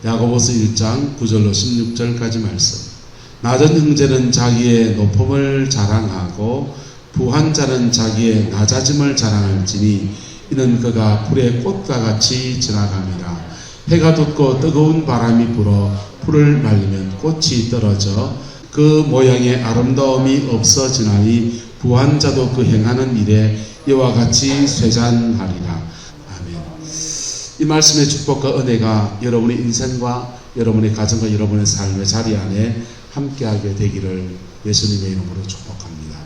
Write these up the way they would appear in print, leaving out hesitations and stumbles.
야고보서 1장 9절로 16절까지 말씀. 낮은 형제는 자기의 높음을 자랑하고 부한 자는 자기의 낮아짐을 자랑할지니 이는 그가 풀의 꽃과 같이 지나갑니다. 해가 돋고 뜨거운 바람이 불어 풀을 말리면 꽃이 떨어져 그 모양의 아름다움이 없어지나니 부한 자도 그 행하는 일에 이와 같이 쇠잔하리라. 아멘. 이 말씀의 축복과 은혜가 여러분의 인생과 여러분의 가정과 여러분의 삶의 자리 안에 함께하게 되기를 예수님의 이름으로 축복합니다.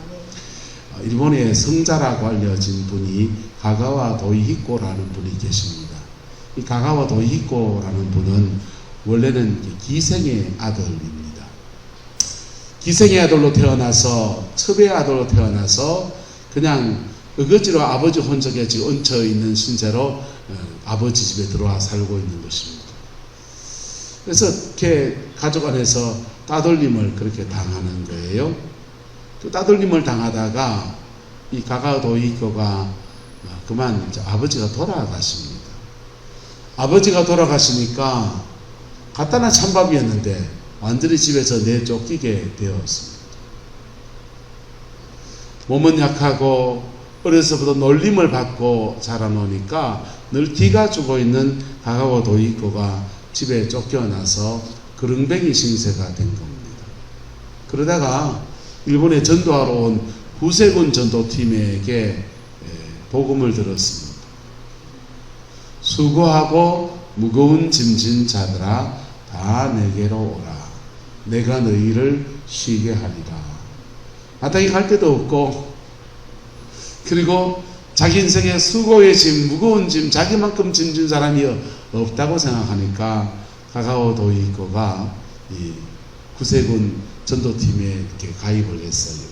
일본의 성자라고 알려진 분이 가가와 도이히코라는 분이 계십니다. 이 가가와 도이히코라는 분은 원래는 기생의 아들입니다. 기생의 아들로 태어나서 첩의 아들로 태어나서 그냥 어거지로 아버지 혼적에 지금 얹혀 있는 신세로 아버지 집에 들어와 살고 있는 것입니다. 그래서 이렇게 가족 안에서 따돌림을 그렇게 당하는 거예요. 그 따돌림을 당하다가 이 가가 도이히코가 그만 이제 아버지가 돌아가십니다. 아버지가 돌아가시니까 간단한 찬밥이었는데 완전히 집에서 내쫓기게 되었습니다. 몸은 약하고 어려서부터 놀림을 받고 자라놓으니까 늘 기가 죽어 있는 가가와 도이히코가 집에 쫓겨나서 그릉뱅이 신세가 된 겁니다. 그러다가 일본에 전도하러 온 구세군 전도팀에게 복음을 들었습니다. 수고하고 무거운 짐진 자들아 다 내게로 오라. 내가 너희를 쉬게 하리라. 마땅히 갈 데도 없고 그리고 자기 인생의 수고의 짐, 무거운 짐, 자기만큼 짐진 사람이 없다고 생각하니까 가가와 도이히코가 이 구세군 전도팀에 이렇게 가입을 했어요.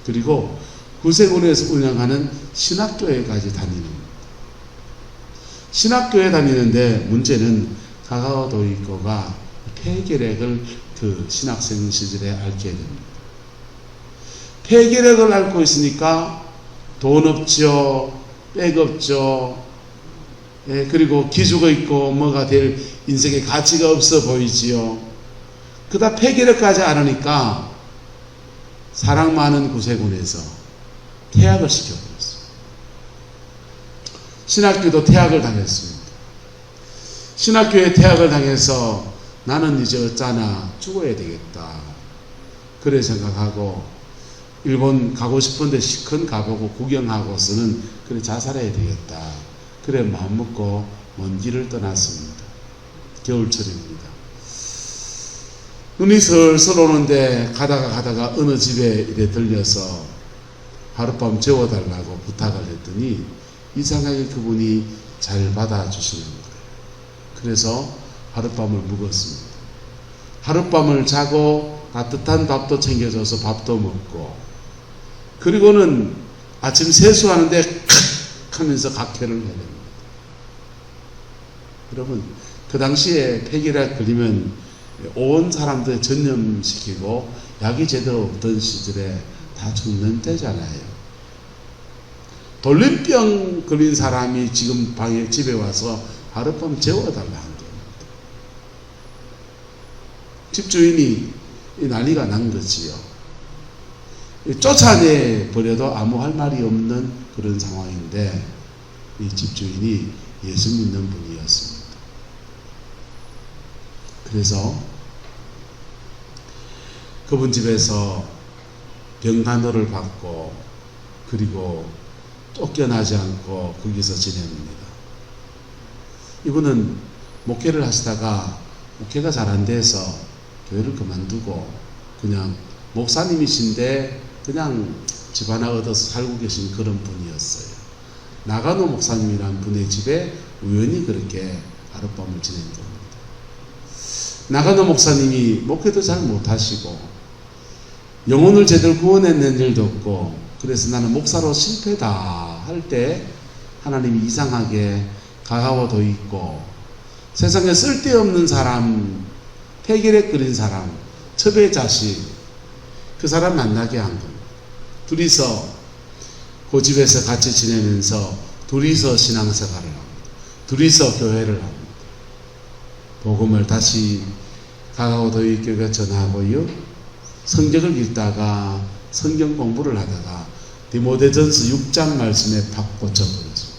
그리고 구세군에서 운영하는 신학교에까지 다니는 겁니다. 신학교에 다니는데 문제는 가가와 도이히코가 폐결핵을 그 신학생 시절에 앓게 됩니다. 폐결핵을 앓고 있으니까 돈 없죠, 백 없죠, 그리고 기죽어 있고 뭐가 될 인생의 가치가 없어 보이지요. 그다 폐결핵까지 앓으니까 사랑 많은 구세군에서 퇴학을 시켜버렸어요. 신학교도 퇴학을 당했습니다. 신학교에 퇴학을 당해서 나는 이제 어쩌나 죽어야 되겠다. 그래 생각하고 일본 가고 싶은데 시큰 가보고 구경하고서는 그래 자살해야 되겠다. 그래 마음먹고 먼 길을 떠났습니다. 겨울철입니다. 눈이 슬슬 오는데 가다가 어느 집에 이래 들려서 하룻밤 재워달라고 부탁을 했더니 이상하게 그분이 잘 받아주시는 거예요. 그래서 하룻밤을 묵었습니다. 하룻밤을 자고 따뜻한 밥도 챙겨줘서 밥도 먹고 그리고는 아침 세수하는데 칵 하면서 각혈을 해야 됩니다. 여러분 그 당시에 폐결핵 걸리면 온 사람들 전염시키고 약이 제대로 없던 시절에 다 죽는 때잖아요. 돌림병 걸린 사람이 지금 집에 와서 하룻밤 재워달라 한 겁니다. 집주인이 난리가 난 거지요. 쫓아내 버려도 아무 할 말이 없는 그런 상황인데 이 집주인이 예수 믿는 분이었습니다. 그래서 그분 집에서 병간호를 받고 그리고 쫓겨나지 않고 거기서 지냅니다. 이분은 목회를 하시다가 목회가 잘 안 돼서 교회를 그만두고 그냥 목사님이신데 그냥 집 하나 얻어서 살고 계신 그런 분이었어요. 나가노 목사님이라는 분의 집에 우연히 그렇게 하룻밤을 지낸 겁니다. 나가노 목사님이 목회도 잘 못하시고 영혼을 제대로 구원해낸 일도 없고 그래서 나는 목사로 실패다 할 때 하나님이 이상하게 가가와 도이히코 세상에 쓸데없는 사람, 폐결핵 걸린 사람, 첩의 자식 그 사람 만나게 한 겁니다. 둘이서 그 집에서 같이 지내면서 둘이서 신앙생활을 합니다. 둘이서 교회를 합니다. 복음을 다시 가가오도의교회가 전하고요. 성경을 읽다가 성경 공부를 하다가 디모데전서 6장 말씀에 팍 꽂혀버렸어요.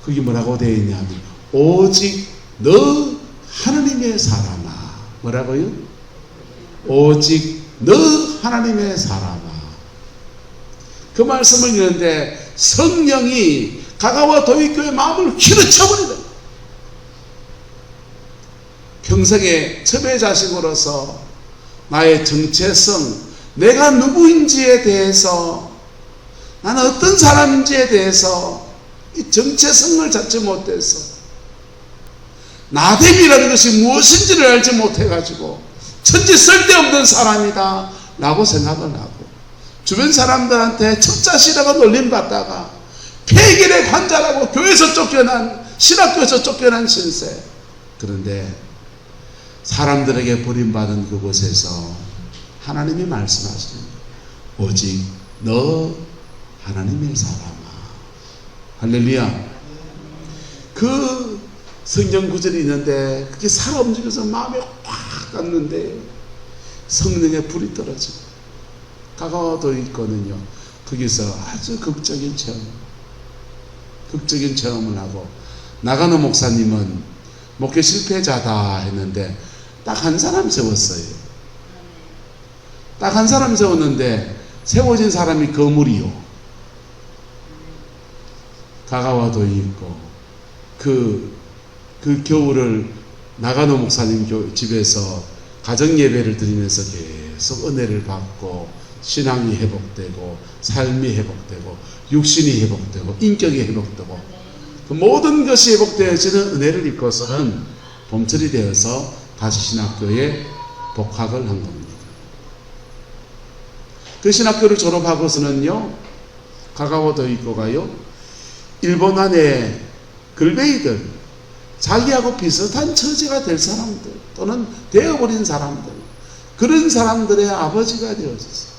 그게 뭐라고 되어 있냐면 오직 너 하나님의 사람아. 뭐라고요? 오직 너 하나님의 사람아. 그 말씀을 읽는데 성령이 가가와 도입교의 마음을 휘르쳐버리다. 평생의 첩외자식으로서 나의 정체성, 내가 누구인지에 대해서, 나는 어떤 사람인지에 대해서 이 정체성을 찾지 못해서 나됨이라는 것이 무엇인지를 알지 못해가지고 천지 쓸데없는 사람이다 라고 생각을 하고 주변 사람들한테 첩자시라고 놀림받다가 폐결의 관자라고 교회에서 쫓겨난, 신학교에서 쫓겨난 신세. 그런데 사람들에게 버림받은 그곳에서 하나님이 말씀하시는 오직 너 하나님의 사람아. 할렐루야. 그 성경 구절이 있는데 그게 살아 움직여서 마음에 확 갔는데 성령의 불이 떨어지고 가까워도 있거든요. 거기서 아주 극적인 체험을 하고 나가노 목사님은 목회 실패자다 했는데 딱 한 사람 세웠어요. 딱 한 사람 세웠는데 세워진 사람이 거물이요. 가가와도 있고 그 겨울을 나가노 목사님 집에서 가정 예배를 드리면서 계속 은혜를 받고 신앙이 회복되고 삶이 회복되고 육신이 회복되고 인격이 회복되고 그 모든 것이 회복되어지는 은혜를 입고서는 봄철이 되어서 다시 신학교에 복학을 한 겁니다. 그 신학교를 졸업하고서는요, 가가와도 있고가요, 일본 안에 글베이들, 자기하고 비슷한 처지가 될 사람들 또는 되어버린 사람들, 그런 사람들의 아버지가 되어졌어요.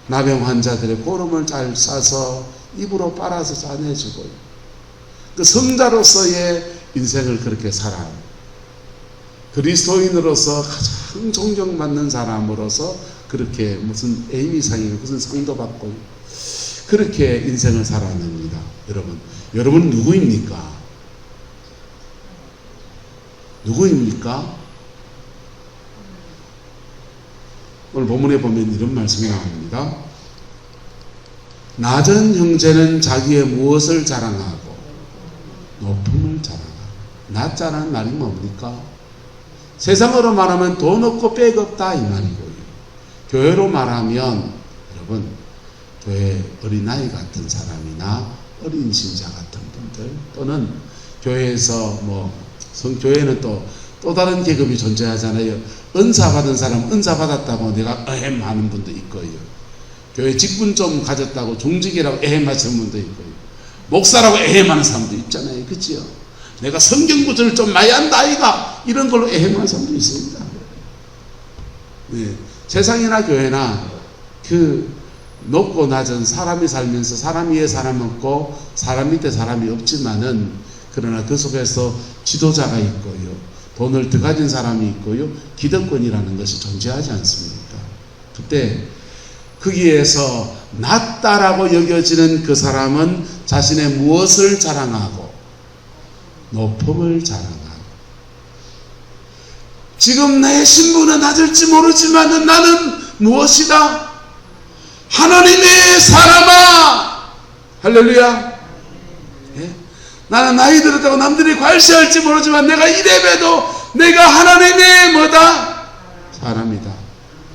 나병 환자들의 고름을 잘 싸서 입으로 빨아서 짜내주고요. 그 성자로서의 인생을 그렇게 살아요. 그리스도인으로서 가장 존경받는 사람으로서 그렇게 무슨 에이미상이 무슨 상도 받고 그렇게 인생을 살아냅니다. 여러분 누구입니까? 누구입니까? 오늘 본문에 보면 이런 말씀이 나옵니다. 낮은 형제는 자기의 무엇을 자랑하고 높음을 자랑하고. 낮자라는 말이 뭡니까? 세상으로 말하면 돈 없고 빽 없다 이 말이고요. 교회로 말하면 여러분 교회 어린아이 같은 사람이나 어린 신자 같은 분들 또는 교회에서 교회는 또 다른 계급이 존재하잖아요. 은사 받은 사람 은사 받았다고 내가 하는 분도 있고요. 교회 직분 좀 가졌다고 종직이라고 하시는 분도 있고요. 목사라고 하는 사람도 있잖아요. 그치요? 내가 성경 구절을 좀 많이 한다 아이가 이런 걸로 하는 사람도 있습니다. 네. 세상이나 교회나 그 높고 낮은 사람이 살면서 사람 위에 사람 없고 사람 밑에 사람이 없지만은 그러나 그 속에서 지도자가 있고요. 돈을 더 가진 사람이 있고요. 기득권이라는 것이 존재하지 않습니까? 그때 거기에서 낮다라고 여겨지는 그 사람은 자신의 무엇을 자랑하고 높음을 자랑하고 지금 내 신분은 낮을지 모르지만 나는 무엇이다? 하나님의 사람아! 할렐루야! 예? 나는 나이 들었다고 남들이 괄시할지 모르지만 내가 이래봬도 내가 하나님의 뭐다? 사람이다.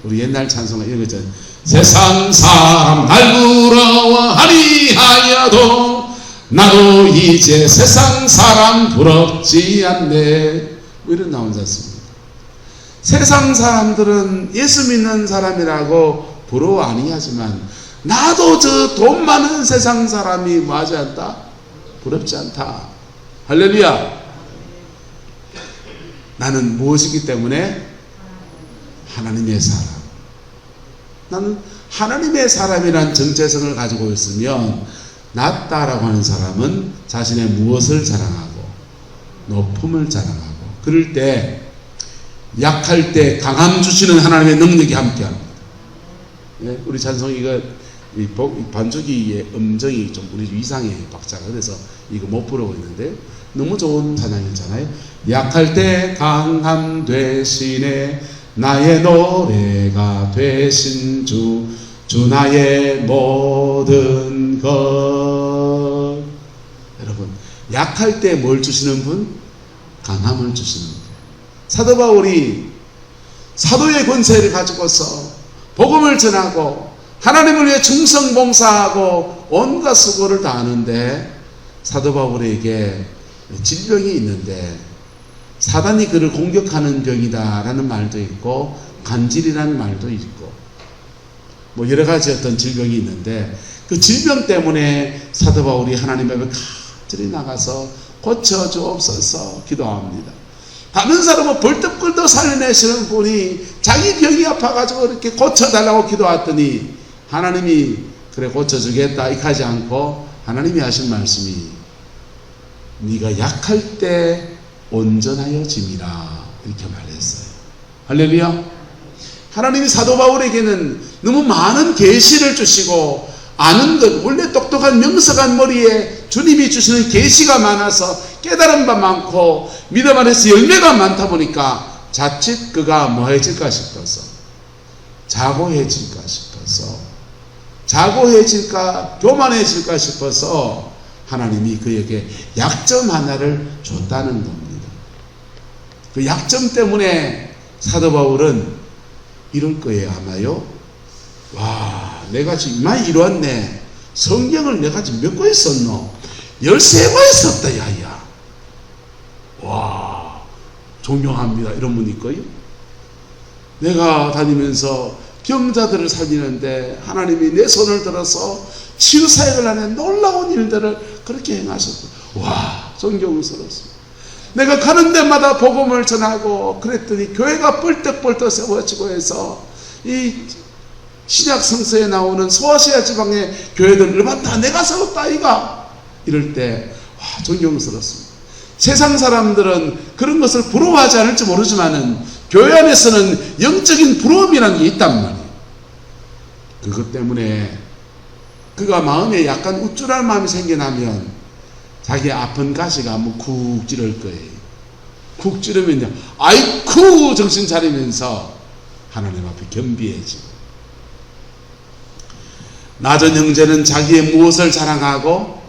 우리 옛날 찬송가 이런 거 있잖아요. 세상 사람 날 부러워하리 하여도 나도 이제 세상 사람 부럽지 않네. 이런 나오지 않습니까? 세상 사람들은 예수 믿는 사람이라고 부러워 아니하지만 나도 저 돈 많은 세상 사람이 뭐하지 않다? 부럽지 않다. 할렐루야. 나는 무엇이기 때문에? 하나님의 사람. 나는 하나님의 사람이란 정체성을 가지고 있으면 낮다라고 하는 사람은 자신의 무엇을 자랑하고 높음을 자랑하고, 그럴 때 약할 때 강함 주시는 하나님의 능력이 함께합니다. 예, 우리 찬송이가 이 반주기의 음정이 좀 우리 이상해 박자가, 그래서 이거 못 부르고 있는데 너무 좋은 찬양이잖아요. 약할 때 강함 되시네 나의 노래가 되신 주, 주 나의 모든 것. 여러분, 약할 때 뭘 주시는 분? 강함을 주시는 분. 사도 바울이 사도의 권세를 가지고서 복음을 전하고 하나님을 위해 충성 봉사하고 온갖 수고를 다하는데, 사도 바울에게 질병이 있는데 사단이 그를 공격하는 병이다라는 말도 있고 간질이라는 말도 있고 뭐 여러 가지 어떤 질병이 있는데, 그 질병 때문에 사도 바울이 하나님 앞에 간절히 나가서 고쳐주옵소서 기도합니다. 다른 사람은 벌떡벌떡 살려내시는 분이 자기 병이 아파가지고 이렇게 고쳐달라고 기도했더니 하나님이 그래 고쳐주겠다 이렇게 하지 않고 하나님이 하신 말씀이 네가 약할 때 온전하여 짐이라 이렇게 말했어요. 할렐루야. 하나님이 사도 바울에게는 너무 많은 계시를 주시고 아는 것, 원래 똑똑한 명석한 머리에 주님이 주시는 계시가 많아서 깨달은 바 많고 믿음 안에서 열매가 많다 보니까 자칫 그가 뭐해질까 싶어서, 자고해질까 싶어서, 자고해질까 교만해질까 싶어서 하나님이 그에게 약점 하나를 줬다는 겁니다. 그 약점 때문에 사도 바울은 이럴 거예요 아마요. 와, 내가 지금 많이 이루었네. 성경을 내가 지금 몇 권 썼노? 13권 썼다 야야. 와, 존경합니다. 이런 분 있고요. 내가 다니면서 병자들을 살리는데 하나님이 내 손을 들어서 치유사역을 하는 놀라운 일들을 그렇게 행하셨고, 와, 존경스럽습니다. 내가 가는 데마다 복음을 전하고 그랬더니 교회가 뻘떡뻘떡 세워지고 해서 이 신약 성서에 나오는 소아시아 지방의 교회들 일반 다 내가 세웠다 이가, 이럴 때 와, 존경스럽습니다. 세상 사람들은 그런 것을 부러워하지 않을지 모르지만은 교회 안에서는 영적인 부러움이라는 게 있단 말이에요. 그것 때문에 그가 마음에 약간 우쭐할 마음이 생겨나면 자기 아픈 가시가 한번 쿡 찌를 거예요. 쿡 찌르면요, 아이쿠 정신 차리면서 하나님 앞에 겸비해지고, 낮은 형제는 자기의 무엇을 자랑하고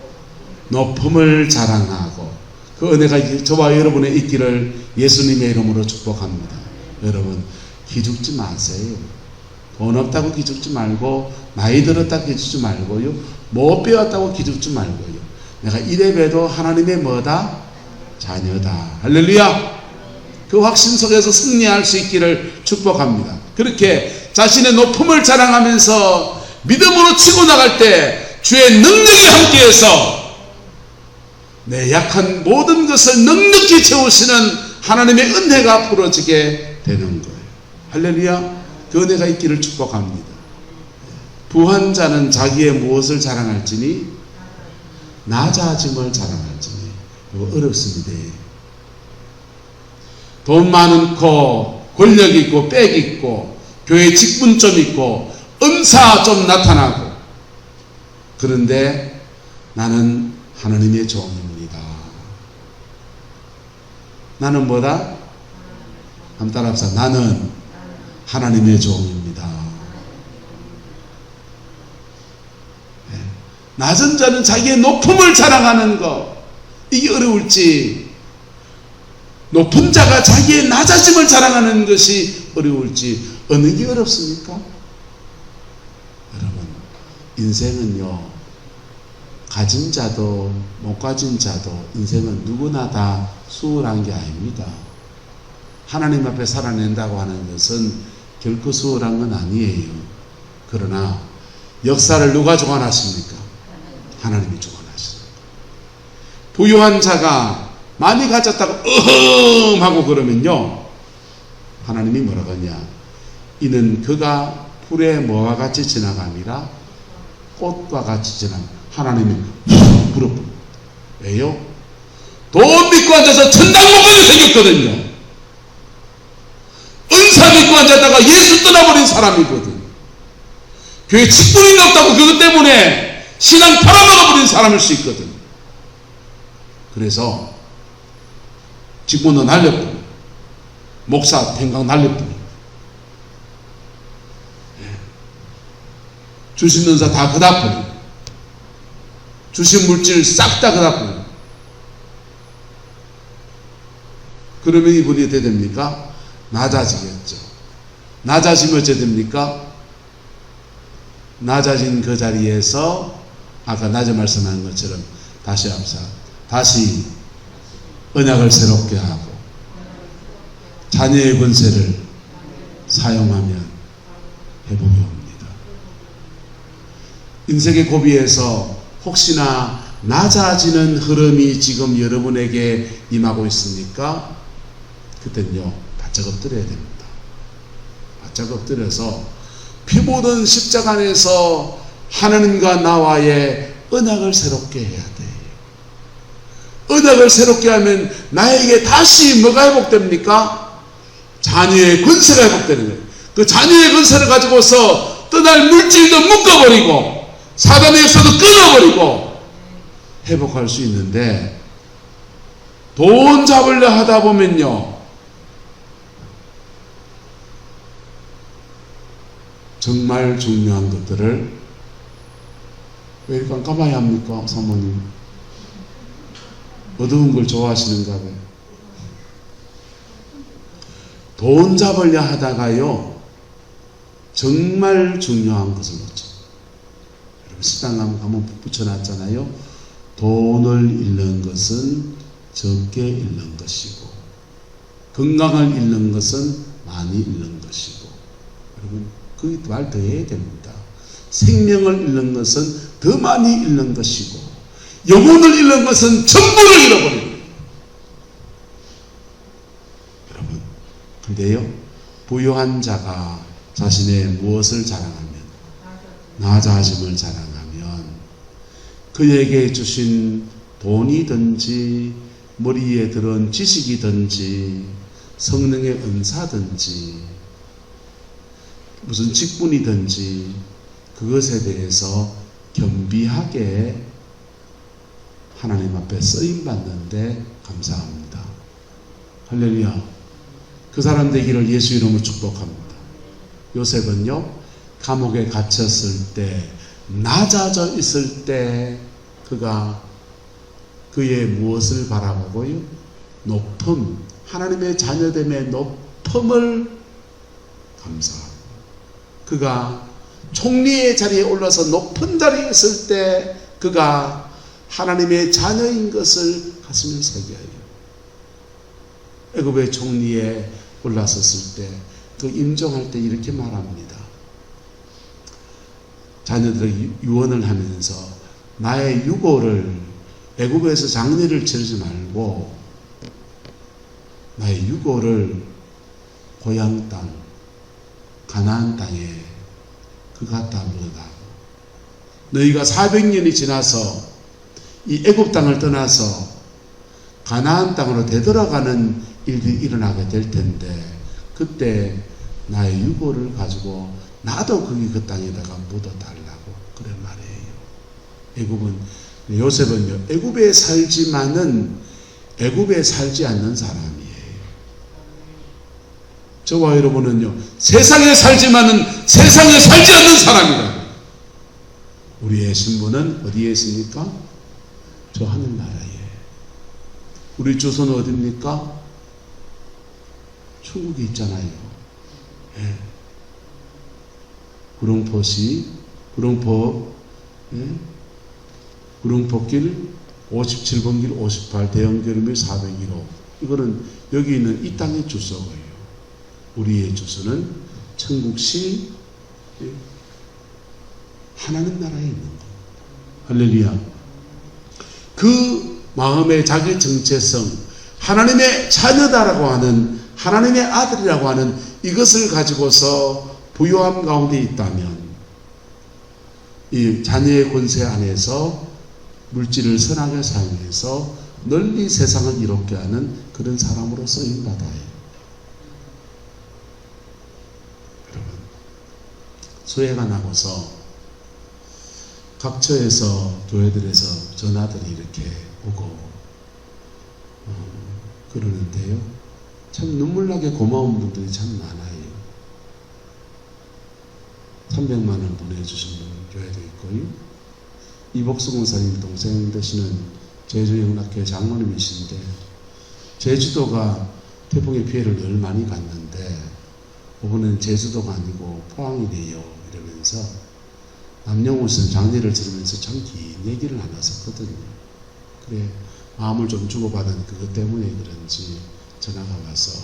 높음을 자랑하고, 그 은혜가 저와 여러분의 있기를 예수님의 이름으로 축복합니다. 여러분, 기죽지 마세요. 돈 없다고 기죽지 말고, 나이 들었다고 기죽지 말고요, 못 배웠다고 기죽지 말고요, 내가 이래 봬도 하나님의 뭐다? 자녀다. 할렐루야. 그 확신 속에서 승리할 수 있기를 축복합니다. 그렇게 자신의 높음을 자랑하면서 믿음으로 치고 나갈 때 주의 능력이 함께해서 내 약한 모든 것을 넉넉히 채우시는 하나님의 은혜가 부러지게 되는 거예요. 할렐루야. 그 은혜가 있기를 축복합니다. 부한 자는 자기의 무엇을 자랑할지니 낮아짐을 자랑할지니. 이거 어렵습니다. 돈 많고 권력 있고 빽 있고 교회 직분 좀 있고 은사 좀 나타나고, 그런데 나는 하나님의 종입니다. 나는 뭐다? 한번 따라합시다. 나는 하나님의 종입니다. 네. 낮은 자는 자기의 높음을 자랑하는 것, 이게 어려울지, 높은 자가 자기의 낮아짐을 자랑하는 것이 어려울지, 어느 게 어렵습니까? 여러분, 인생은요, 가진 자도 못 가진 자도 인생은 누구나 다 수월한 게 아닙니다. 하나님 앞에 살아낸다고 하는 것은 결코 수월한 건 아니에요. 그러나 역사를 누가 주관하십니까? 하나님이 주관하십니다. 부유한 자가 많이 가졌다고 어흠 하고 그러면요, 하나님이 뭐라고 하냐? 이는 그가 풀에 뭐와 같이 지나감이라 꽃과 같이 지나감. 하나님이 부럽고. 왜요? 돈 믿고 앉아서 천당 못 가게 생겼거든요. 은사 믿고 앉았다가 예수 떠나버린 사람이거든. 교회 직분이 없다고 그것 때문에 신앙 팔아먹어버린 사람일 수 있거든. 그래서 직분은 날려버려. 목사 평강 날려버려. 주신 은사 다 그다 버려. 주신 물질 싹 다 그다 버려. 그러면 이분이 어떻게 됩니까? 낮아지겠죠. 낮아지면 어떻게 됩니까? 낮아진 그 자리에서 아까 낮에 말씀한 것처럼 다시 언약을 새롭게 하고 자녀의 권세를 사용하면 회복이 옵니다. 인생의 고비에서 혹시나 낮아지는 흐름이 지금 여러분에게 임하고 있습니까? 그땐요 바짝 엎드려야 됩니다. 바짝 엎드려서 피 묻은 십자가 안에서 하나님과 나와의 언약을 새롭게 해야 돼요. 언약을 새롭게 하면 나에게 다시 뭐가 회복됩니까? 자녀의 권세가 회복되는 거예요. 그 자녀의 권세를 가지고서 떠날 물질도 묶어버리고 사단의 역사도 끊어버리고 회복할 수 있는데, 돈 잡으려 하다 보면요 정말 중요한 것들을 왜 이렇게 깜깜하게 합니까? 사모님 어두운 걸 좋아하시는가 봐요. 돈 잡으려 하다가요 정말 중요한 것을 놓쳐. 여러분 식당 가면 붙여놨잖아요. 돈을 잃는 것은 적게 잃는 것이고 건강을 잃는 것은 많이 잃는 것이고, 여러분 그 말 더 해야 됩니다. 생명을 잃는 것은 더 많이 잃는 것이고 영혼을 잃는 것은 전부를 잃어버리는 거예요. 여러분 근데요 부유한 자가 자신의 무엇을 자랑하면, 낮아짐을 자랑하면 그에게 주신 돈이든지 머리에 들은 지식이든지 성령의 은사든지 무슨 직분이든지 그것에 대해서 겸비하게 하나님 앞에 쓰임받는데 감사합니다. 할렐루야. 그 사람 되기를 예수 이름으로 축복합니다. 요셉은요 감옥에 갇혔을 때, 낮아져 있을 때 그가 그의 무엇을 바라보고요? 높음, 하나님의 자녀됨의 높음을 감사합니다. 그가 총리의 자리에 올라서 높은 자리에 있을 때 그가 하나님의 자녀인 것을 가슴에 새겨요. 애굽의 총리에 올라섰을 때 그 임종할 때 이렇게 말합니다. 자녀들에게 유언을 하면서 나의 유고를 애굽에서 장례를 치르지 말고 나의 유고를 고향 땅 가나안 땅에 그 갖다 묻어다고, 너희가 400년이 지나서 이 애굽 땅을 떠나서 가나안 땅으로 되돌아가는 일이 일어나게 될 텐데 그때 나의 유고를 가지고 나도 거기 그 땅에다가 묻어달라고 그래 말해요. 애굽은, 요셉은요 애굽에 살지만은 애굽에 살지 않는 사람이에요. 저와 여러분은요 세상에 살지만은 세상에 살지 않는 사람이다. 우리의 신분은 어디에 있습니까? 저 하늘나라에. 우리 주소는 어디입니까? 천국에 있잖아요. 예. 구릉포시, 구릉포길 57번길 58 대형교림이 401호. 이거는 여기 있는 이 땅의 주소고요. 우리의 주소는 천국시 하나님 나라에 있는 것. 할렐루야. 그 마음의 자기 정체성, 하나님의 자녀다라고 하는, 하나님의 아들이라고 하는 이것을 가지고서 부유함 가운데 있다면 이 자녀의 권세 안에서 물질을 선하게 사용해서 널리 세상을 이롭게 하는 그런 사람으로 쓰임받아요. 여러분, 수해가 나고서 각처에서 교회들에서 전화들이 이렇게 오고 그러는데요, 참 눈물나게 고마운 분들이 참 많아요. 300만 원 보내주신 분 교회도 있고요. 이복수 공사님 동생 되시는 제주영락교회 장로님이신데, 제주도가 태풍의 피해를 늘 많이 갔는데 이번에는 제주도가 아니고 포항이네요 이러면서 남영우선 장례를 들으면서 참 긴 얘기를 나눴었거든요. 그래, 마음을 좀 주고받은 그것 때문에 그런지 전화가 와서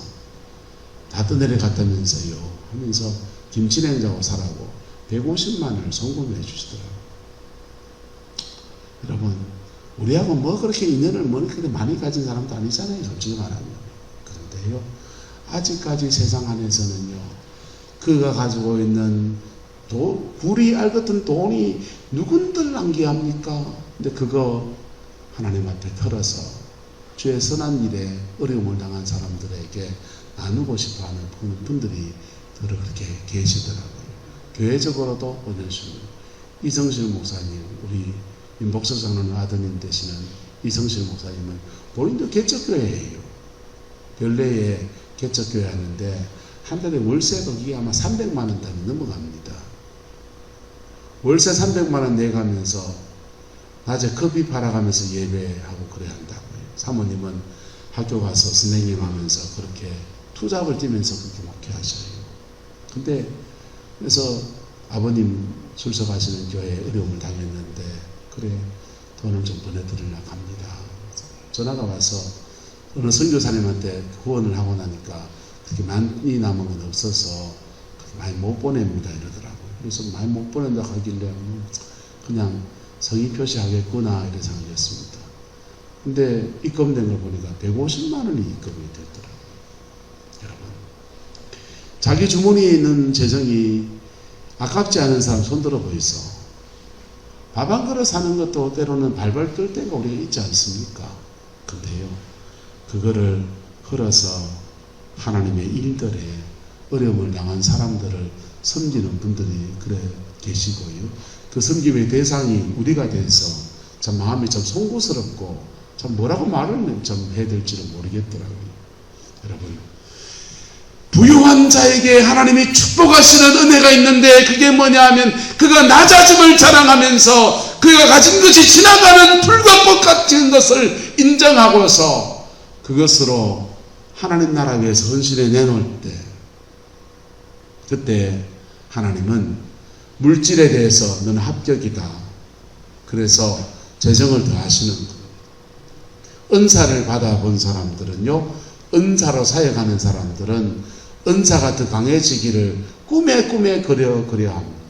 다 떠내려 갔다면서요 하면서 김치냉장고 사라고 150만 원을 송금해 주시더라고요. 여러분, 우리하고 뭐 그렇게 인연을 뭐 그렇게 많이 가진 사람도 아니잖아요, 솔직히 말하면. 그런데요, 아직까지 세상 안에서는요, 그가 가지고 있는 불이 알 같은 돈이 누군들 낭기합니까? 근데 그거 하나님 앞에 털어서 주의 선한 일에 어려움을 당한 사람들에게 나누고 싶어 하는 분들이 더 그렇게 계시더라고요. 교회적으로도 보내주는 이성실 목사님, 우리 임복석 장로님 아드님 되시는 이성실 목사님은 본인도 개척교회예요. 별내에 개척교회 하는데 한 달에 월세도 이게 아마 300만 원 단위 넘어갑니다. 월세 300만 원 내가면서 낮에 커피 팔아가면서 예배하고 그래야 한다고요. 사모님은 학교 가서 선생님 하면서 그렇게 투잡을 뛰면서 그렇게 목회하셔요. 근데 그래서 아버님 출석하시는 교회에 어려움을 당했는데, 그래 돈을 좀 보내드리려고 합니다. 전화가 와서 어느 선교사님한테 후원을 하고 나니까 그렇게 많이 남은 건 없어서 많이 못 보냅니다 이러더라고요. 그래서 많이 못 보낸다 하길래 그냥 성의 표시하겠구나 이런 생각이었습니다. 근데 입금된 걸 보니까 150만 원이 입금이 됐더라고요. 여러분, 자기 주머니에 있는 재정이 아깝지 않은 사람 손들어 보이소. 밥 한 그릇 사는 것도 때로는 발발 떨 때가 우리가 있지 않습니까? 근데요, 그거를 흘어서 하나님의 일들에 어려움을 당한 사람들을 섬기는 분들이 그래 계시고요. 그 섬김의 대상이 우리가 돼서 참 마음이 참 송구스럽고 참 뭐라고 말을 좀 해야 될지를 모르겠더라고요. 여러분, 부유한 자에게 하나님이 축복하시는 은혜가 있는데 그게 뭐냐 하면 그가 낮아짐을 자랑하면서 그가 가진 것이 지나가는 불과 꽃 같은 것을 인정하고서 그것으로 하나님 나라 위해서 헌신해 내놓을 때, 그때 하나님은 물질에 대해서 너는 합격이다. 그래서 재정을 더하시는 거예요. 은사를 받아본 사람들은요, 은사로 사역하는 사람들은 은사가 더 강해지기를 꿈에 그려 합니다.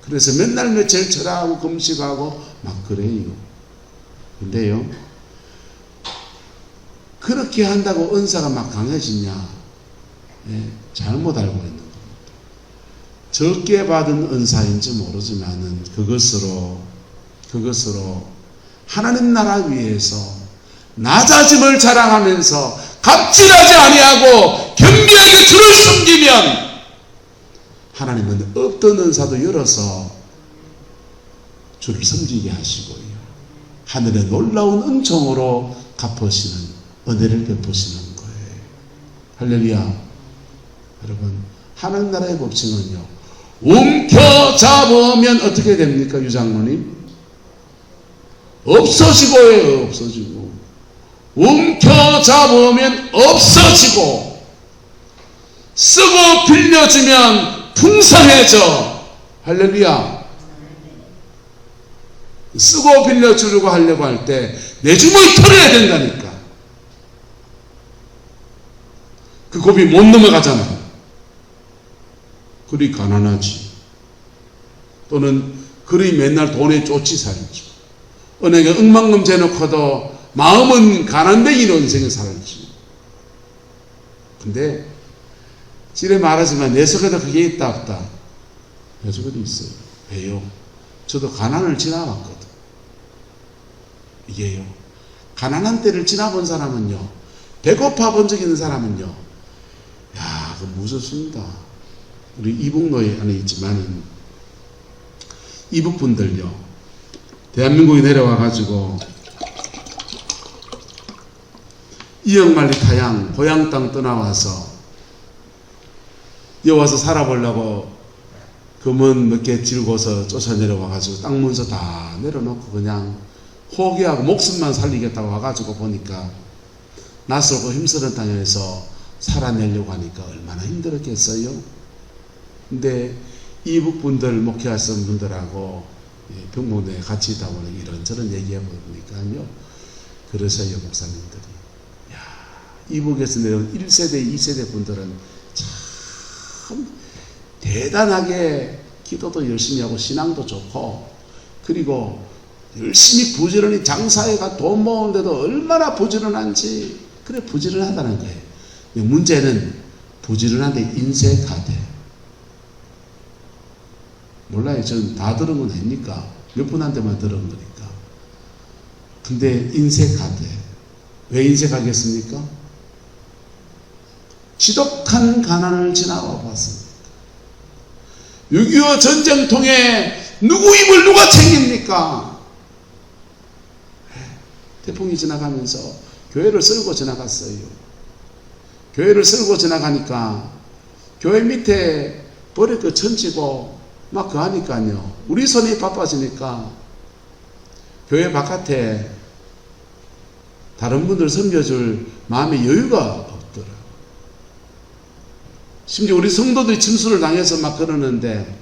그래서 맨날 며칠 절하고 금식하고 막 그래요. 근데요, 그렇게 한다고 은사가 막 강해지냐? 예, 잘못 알고 있는 겁니다. 적게 받은 은사인지 모르지만은 그것으로 하나님 나라 위에서 낮아짐을 자랑하면서 갑질하지 아니하고 겸비하게 주를 섬기면 하나님은 없던 은사도 열어서 주를 섬기게 하시고요, 하늘의 놀라운 은총으로 갚으시는 은혜를 베푸시는 거예요. 할렐루야. 여러분, 하나님 나라의 법칙은요, 움켜잡으면 어떻게 됩니까, 유장로님? 없어지고예요. 없어지고. 움켜잡으면 없어지고, 쓰고 빌려주면 풍성해져. 할렐루야. 쓰고 빌려주려고 하려고 할 때 내 주머니 털어야 된다니까. 그 고비 못 넘어가잖아. 그리 가난하지. 또는 그리 맨날 돈에 쫓지 살지. 은행에 억만금 재놓고도 마음은 가난뱅이로 인생을 살지. 근데 지레 말하지만 내 속에도 그게 있다 없다? 내 속에도 있어요. 왜요? 저도 가난을 지나왔거든. 이게요, 가난한 때를 지나본 사람은요, 배고파 본 적 있는 사람은요, 야, 그 무섭습니다. 우리 이북로에 안에 있지만은 이북분들요, 대한민국에 내려와가지고 이억만리 타양 고향 땅 떠나와서 여기 와서 살아보려고 금은 몇 개 질고서 쫓아 내려와가지고 땅 문서 다 내려놓고 그냥 포기하고 목숨만 살리겠다고 와가지고 보니까 낯설고 힘쓰는 땅에서 살아내려고 하니까 얼마나 힘들었겠어요. 근데 이북분들 목회하시는 분들하고 병목내에 같이 있다 보니 이런저런 얘기하고 보니까요, 그러세요 목사님들이. 야, 이북에서 내려온 1세대 2세대 분들은 참 대단하게 기도도 열심히 하고 신앙도 좋고, 그리고 열심히 부지런히 장사해가 돈 모으는데도 얼마나 부지런한지. 그래, 부지런하다는 거예요. 문제는 부지런한데 인색하대. 몰라요. 전 다 들은 건 아닙니까? 몇 분한테만 들은 거니까. 근데 인색하대. 왜 인색하겠습니까? 지독한 가난을 지나와 봤습니다. 6.25 전쟁통에 누구 입을 누가 챙깁니까? 태풍이 지나가면서 교회를 쓸고 지나갔어요. 교회를 쓸고 지나가니까 교회 밑에 버릴 거 천지고 막 그 하니까요, 우리 손이 바빠지니까 교회 바깥에 다른 분들 섬겨줄 마음의 여유가 없더라. 심지어 우리 성도들이 침수를 당해서 막 그러는데,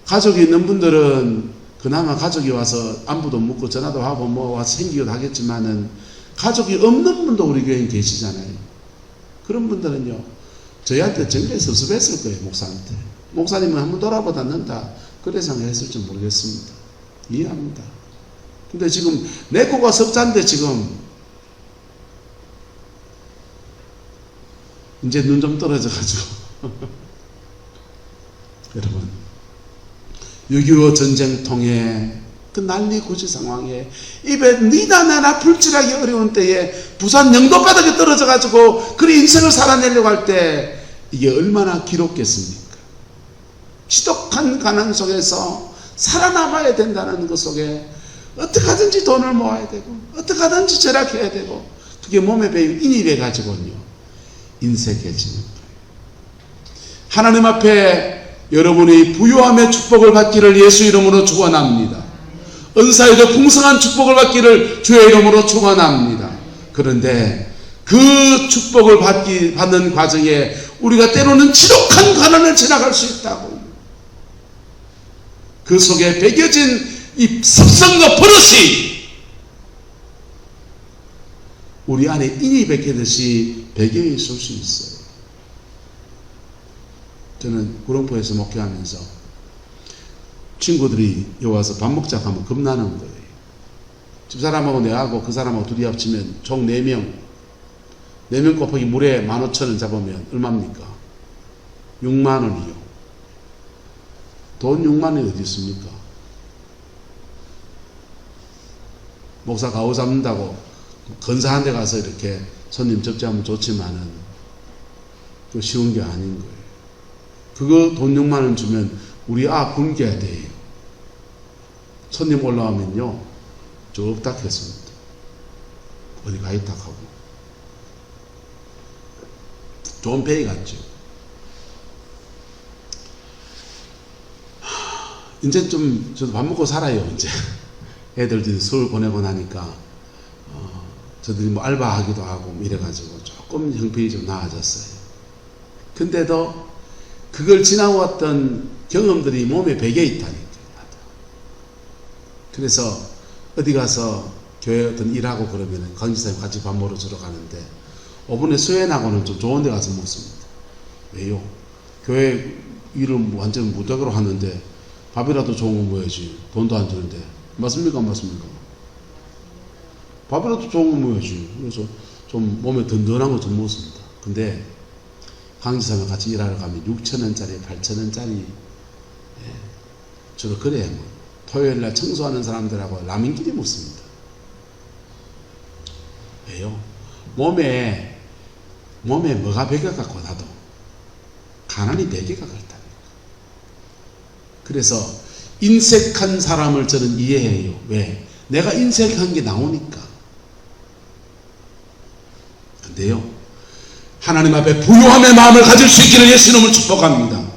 가족이 있는 분들은 그나마 가족이 와서 안부도 묻고 전화도 하고 뭐 와서 생기기도 하겠지만은, 가족이 없는 분도 우리 교회에 계시잖아요. 그런 분들은요, 저희한테 정말 섭섭했을 거예요. 목사한테. 목사님은 한번 돌아보다 는다, 그래 생각했을지 모르겠습니다. 이해합니다. 근데 지금 내 코가 석자인데 지금 이제 눈 좀 떨어져가지고 여러분, 6.25 전쟁통에 그 난리구지 상황에 입에 니나 나나 불질하기 어려운 때에 부산 영도바닥에 떨어져가지고 그 인생을 살아내려고 할 때 이게 얼마나 기롭겠습니까? 지독한 가난 속에서 살아남아야 된다는 것 속에 어떻게 하든지 돈을 모아야 되고 어떻게 하든지 절약해야 되고, 그게 몸에 배인 인이 돼가지고요 인색해지는 거예요. 하나님 앞에 여러분이 부유함의 축복을 받기를 예수 이름으로 축원합니다. 은사에도 풍성한 축복을 받기를 주의 이름으로 축원합니다. 그런데 그 축복을 받는 과정에 우리가 때로는 지독한 가난을 지나갈 수 있다고. 그 속에 배겨진 이 섭성과 버릇이 우리 안에 인이 베끼듯이 배겨 있을 수 있어요. 저는 구룡포에서 목회하면서 친구들이 여기 와서 밥 먹자고 하면 겁나는 거예요. 집사람하고 내하고 그 사람하고 둘이 합치면 총 4명. 4명 곱하기 물에 15,000원 잡으면 얼마입니까? 6만 원이요. 돈 6만 원이 어디 있습니까? 목사 가오 잡는다고 건사한 데 가서 이렇게 손님 접대하면 좋지만은 그 쉬운 게 아닌 거예요. 그거 돈 6만 원 주면 우리 굶겨야 돼요. 손님 올라오면요, 저 없다 했습니다. 어디 가 있다 하고. 좋은 페이 같죠. 이제 좀 저도 밥 먹고 살아요. 이제 애들들이 서울 보내고 나니까 저들이 뭐 알바하기도 하고 이래가지고 조금 형편이 좀 나아졌어요. 근데도 그걸 지나왔던 경험들이 몸에 배겨 있다니까요. 그래서 어디 가서 교회 어떤 일하고 그러면 강지사님 같이 밥 먹으러 주러 가는데 5분에 수연하고는 좀 좋은 데 가서 먹습니다. 왜요? 교회 일을 완전 무덕으로 하는데 밥이라도 좋은 거 먹어야지. 돈도 안 주는데. 맞습니까? 안 맞습니까? 밥이라도 좋은 거 먹어야지. 그래서 좀 몸에 든든한 거 좀 먹습니다. 근데 강지사님 같이 일하러 가면 6,000원짜리, 8,000원짜리 주로 그래요. 토요일날 청소하는 사람들하고 라면끼리 먹습니다. 왜요? 몸에 뭐가 배겨갖고 나도 가난이 배겨가 그렇다니까. 그래서 인색한 사람을 저는 이해해요. 왜? 내가 인색한 게 나오니까. 근데요, 하나님 앞에 부유함의 마음을 가질 수 있기를 예수님을 축복합니다.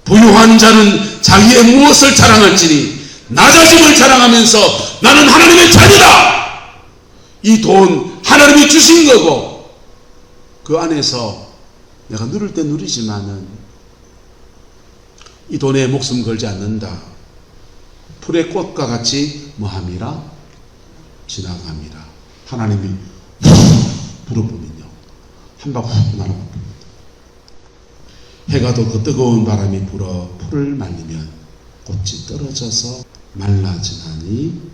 부유한 자는 자기의 무엇을 자랑할지니 낮아짐을 자랑하면서 나는 하나님의 자녀다. 이 돈 하나님이 주신 거고 그 안에서 내가 누릴 때 누리지만은 이 돈에 목숨 걸지 않는다. 풀의 꽃과 같이 뭐함이라? 지나감이라. 하나님이 불어보면요, 한 방 훅 날아갑니다. 해가 돋고 뜨거운 바람이 불어 풀을 말리면 꽃이 떨어져서 말라지나니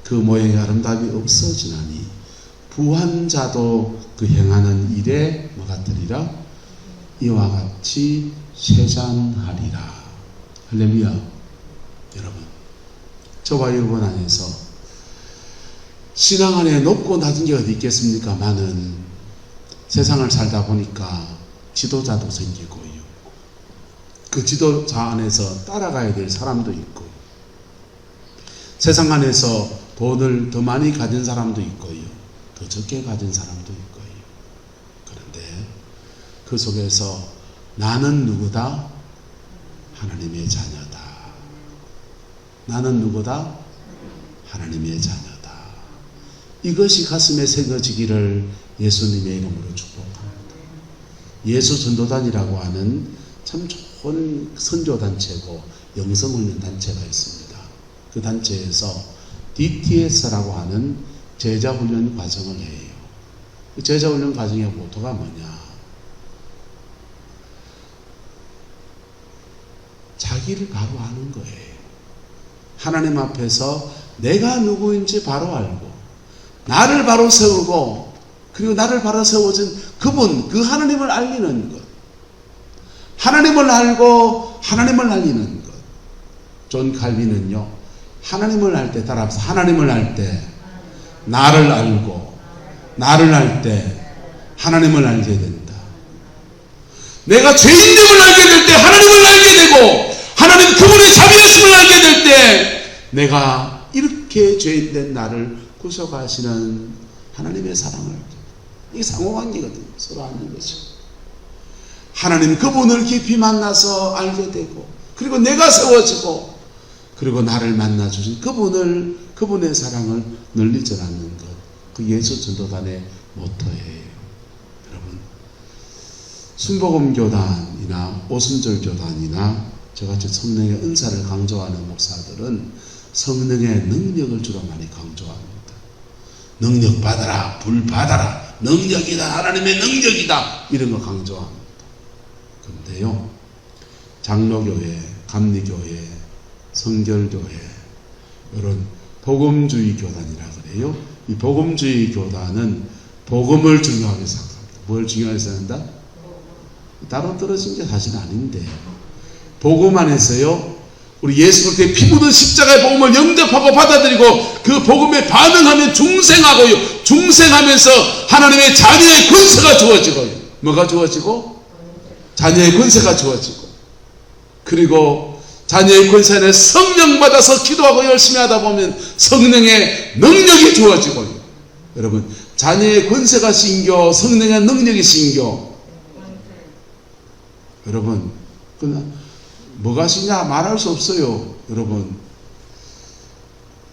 그 모양의 아름다움이 없어지나니 부한 자도 그 행하는 일에 뭐가 되리라? 이와 같이 쇠잔하리라. 할렐루야. 여러분, 저와 여러분 안에서 신앙 안에 높고 낮은 게 어디 있겠습니까마는 세상을 살다 보니까 지도자도 생기고요, 그 지도자 안에서 따라가야 될 사람도 있고, 세상 안에서 돈을 더 많이 가진 사람도 있고요, 더 적게 가진 사람도 있고요. 그런데 그 속에서 나는 누구다? 하나님의 자녀다. 나는 누구다? 하나님의 자녀다. 이것이 가슴에 새겨지기를 예수님의 이름으로 축복합니다. 예수 전도단이라고 하는 참 좋은 선교단체고 영성훈련단체가 있습니다. 그 단체에서 DTS라고 하는 제자훈련 과정을 해요. 그 제자훈련 과정의 모토가 뭐냐? 자기를 바로 아는 거예요. 하나님 앞에서 내가 누구인지 바로 알고, 나를 바로 세우고, 그리고 나를 바로 세워준 그분, 그 하나님을 알리는 것. 하나님을 알고 하나님을 알리는 것. 존 칼빈은요, 하나님을 알 때 따라서 하나님을 알 때 나를 알고, 나를 알 때 하나님을 알게 된다. 내가 죄인됨을 알게 될 때 하나님을 알게 되고, 하나님 그분의 자비하심을 알게 될 때 내가 이렇게 죄인된 나를 구속하시는 하나님의 사랑을, 이게 상호관계거든요. 서로 아는 거죠. 하나님 그분을 깊이 만나서 알게 되고, 그리고 내가 세워지고, 그리고 나를 만나주신 그분의 사랑을 널리 전하는 것, 그 예수 전도단의 모토예요. 여러분, 순복음교단이나 오순절교단이나 저같이 성령의 은사를 강조하는 목사들은 성령의 능력을 주로 많이 강조합니다. 능력 받아라, 불 받아라, 능력이다, 하나님의 능력이다, 이런 거 강조합니다. 그런데요, 장로교회, 감리교회, 성결교회, 이런 복음주의 교단이라 그래요. 이 복음주의 교단은 복음을 중요하게 생각합니다. 뭘 중요하게 생각한다? 따로 떨어진 게 사실 아닌데, 복음 안에서요, 우리 예수 그리스도의 피 묻은 십자가의 복음을 영접하고 받아들이고 그 복음에 반응하면 중생하고요, 중생하면서 하나님의 자녀의 권세가 주어지고요. 뭐가 주어지고? 자녀의 권세가 주어지고, 그리고 자녀의 권세 안에 성령 받아서 기도하고 열심히 하다 보면 성령의 능력이 주어지고요. 여러분, 자녀의 권세가 신교, 성령의 능력이 신교. 여러분, 뭐가 시냐 말할 수 없어요. 여러분,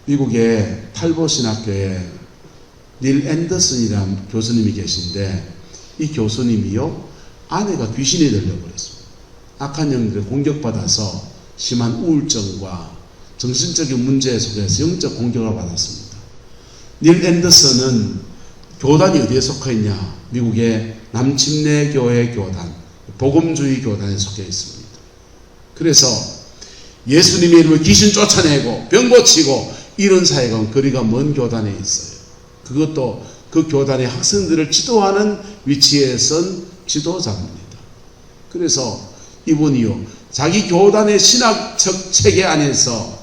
미국의 탈보신학교에 닐 앤더슨이라는 교수님이 계신데, 이 교수님이요, 아내가 귀신이 들려버렸습니다. 악한 영들에 공격받아서 심한 우울증과 정신적인 문제 속에서 영적 공격을 받았습니다. 닐 앤더슨은 교단이 어디에 속해 있냐? 미국의 남침례교회 교단, 복음주의 교단에 속해 있습니다. 그래서 예수님의 이름으로 귀신 쫓아내고 병 고치고 이런 사역은 거리가 먼 교단에 있어요. 그것도 그 교단의 학생들을 지도하는 위치에 선 지도자입니다. 그래서 이분이요, 자기 교단의 신학적 체계 안에서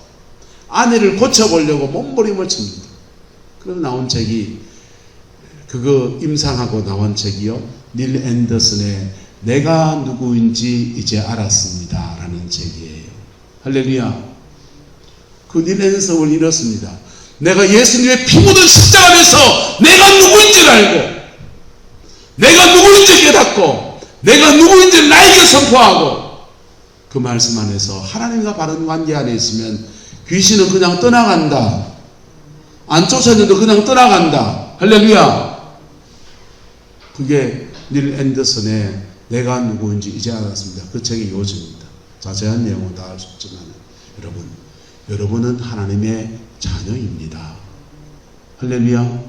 아내를 고쳐보려고 몸부림을 칩니다. 그럼 나온 책이 그거 임상하고 나온 책이요, 닐 앤더슨의 내가 누구인지 이제 알았습니다 라는 책이에요. 할렐루야. 그 닐 앤더슨을 이렇습니다. 내가 예수님의 피 묻은 십자가에서 내가 누구인지를 알고, 내가 누구인지 깨닫고, 내가 누구인지 나에게 선포하고, 그 말씀 안에서 하나님과 바른 관계 안에 있으면 귀신은 그냥 떠나간다. 안 쫓았는데 그냥 떠나간다. 할렐루야. 그게 닐 앤더슨의 내가 누구인지 이제 알았습니다. 그 책의 요지입니다. 자세한 내용은 다 알 수 없지만 여러분은 하나님의 자녀입니다. 할렐루야.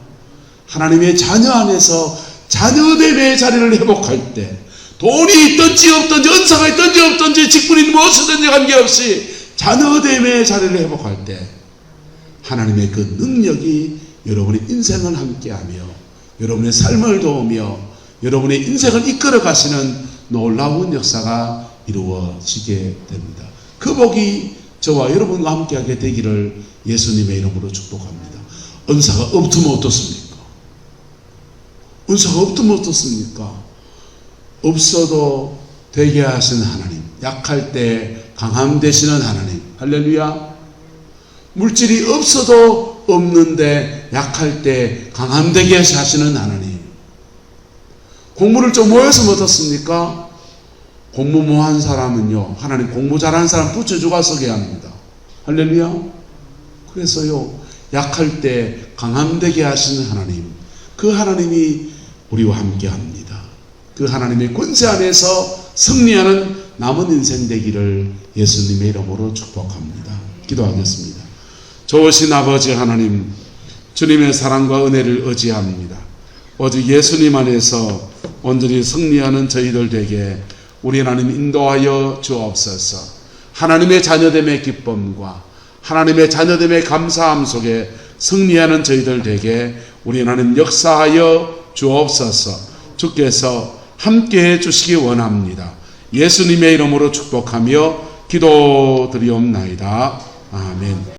하나님의 자녀 안에서 자녀됨의 자리를 회복할 때, 돈이 있든지 없든지 은사가 있든지 없든지 직분이 무엇이든지 관계없이 자녀됨의 자리를 회복할 때 하나님의 그 능력이 여러분의 인생을 함께하며 여러분의 삶을 도우며 여러분의 인생을 이끌어 가시는 놀라운 역사가 이루어지게 됩니다. 그 복이 저와 여러분과 함께하게 되기를 예수님의 이름으로 축복합니다. 은사가 없으면 어떻습니까? 은사가 없으면 어떻습니까? 없어도 되게 하시는 하나님, 약할 때 강함 되시는 하나님, 할렐루야. 물질이 없어도 없는데 약할 때 강함 되게 하시는 하나님. 공부를 좀 모여서 어떻습니까? 공부 못한 사람은요, 하나님 공부 잘하는 사람 붙여주고 서게 합니다. 할렐루야. 그래서요, 약할 때 강함 되게 하시는 하나님, 그 하나님이 우리와 함께 합니다. 그 하나님의 권세 안에서 승리하는 남은 인생 되기를 예수님의 이름으로 축복합니다. 기도하겠습니다. 좋으신 아버지 하나님, 주님의 사랑과 은혜를 의지합니다. 오직 예수님 안에서 온전히 승리하는 저희들 되게 우리 하나님 인도하여 주옵소서. 하나님의 자녀됨의 기쁨과 하나님의 자녀됨의 감사함 속에 승리하는 저희들 되게 우리 하나님 역사하여 주옵소서. 주께서 함께해 주시기 원합니다. 예수님의 이름으로 축복하며 기도드리옵나이다. 아멘.